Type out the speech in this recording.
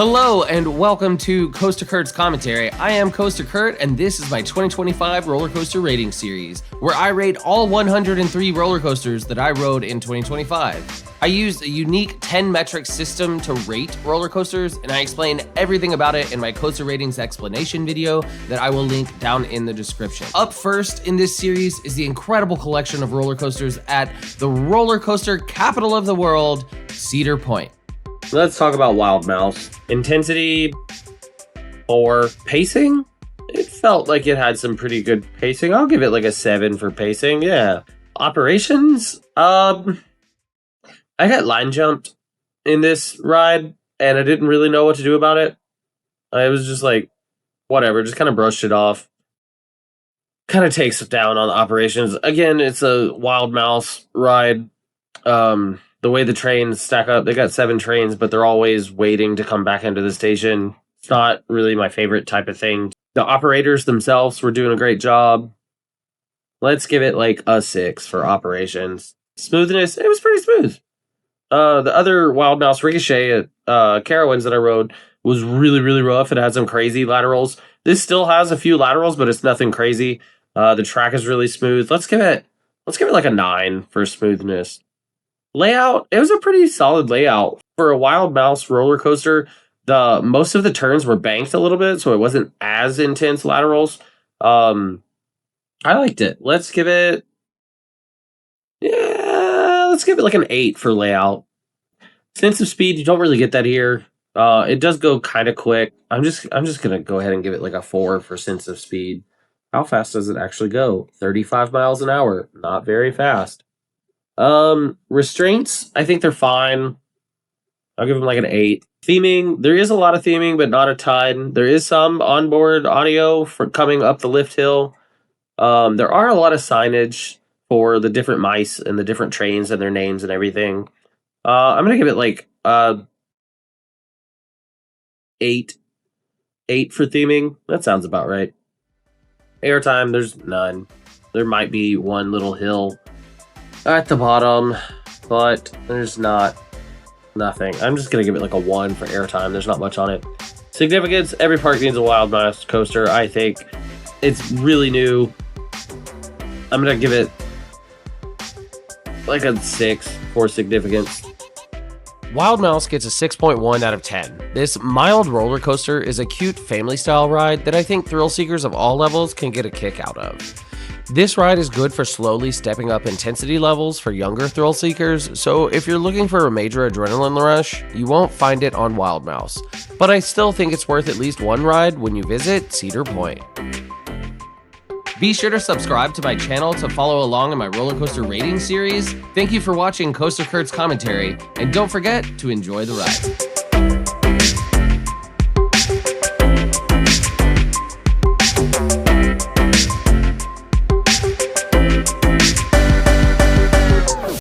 Hello and welcome to Coaster Curt's commentary. I am Coaster Curt and this is my 2025 roller coaster rating series, where I rate all 103 roller coasters that I rode in 2025. I used a unique 10 metric system to rate roller coasters, and I explain everything about it in my coaster ratings explanation video that I will link down in the description. Up first in this series is the incredible collection of roller coasters at the roller coaster capital of the world, Cedar Point. Let's talk about Wild Mouse. Intensity, 4. Pacing? It felt like it had some pretty good pacing. I'll give it like a 7 for pacing, yeah. Operations? I got line jumped in this ride, and I didn't really know what to do about it. I was just like, whatever, just kind of brushed it off. Kind of takes down on the operations. Again, it's a Wild Mouse ride. The way the trains stack up, they got 7 trains, but they're always waiting to come back into the station. It's not really my favorite type of thing. The operators themselves were doing a great job. Let's give it like a 6 for operations. Smoothness, it was pretty smooth. The other Wild Mouse Ricochet at Carowinds that I rode was really, really rough. It had some crazy laterals. This still has a few laterals, but it's nothing crazy. The track is really smooth. Let's give it like a 9 for smoothness. Layout, it was a pretty solid layout. For a Wild Mouse roller coaster, most of the turns were banked a little bit, so it wasn't as intense laterals. I liked it. Let's give it like an 8 for layout. Sense of speed, you don't really get that here. It does go kind of quick. I'm just gonna go ahead and give it like a 4 for sense of speed. How fast does it actually go? 35 miles an hour. Not very fast. Restraints, I think they're fine. I'll give them like an 8. Theming, there is a lot of theming, but not a ton. There is some onboard audio for coming up the lift hill. There are a lot of signage for the different mice and the different trains and their names and everything. I'm gonna give it like 8. 8 for theming. That sounds about right. Airtime, there's none. There might be one little hill at the bottom, but there's nothing. I'm just gonna give it like a 1 for airtime. There's not much on it. Significance, every park needs a Wild Mouse coaster. I think it's really new. I'm gonna give it like a 6 for significance. Wild Mouse gets a 6.1 out of 10. This mild roller coaster is a cute family-style ride that I think thrill seekers of all levels can get a kick out of. This ride is good for slowly stepping up intensity levels for younger thrill seekers, so if you're looking for a major adrenaline rush, you won't find it on Wild Mouse. But I still think it's worth at least one ride when you visit Cedar Point. Be sure to subscribe to my channel to follow along in my roller coaster rating series. Thank you for watching Coaster Curt's commentary, and don't forget to enjoy the ride.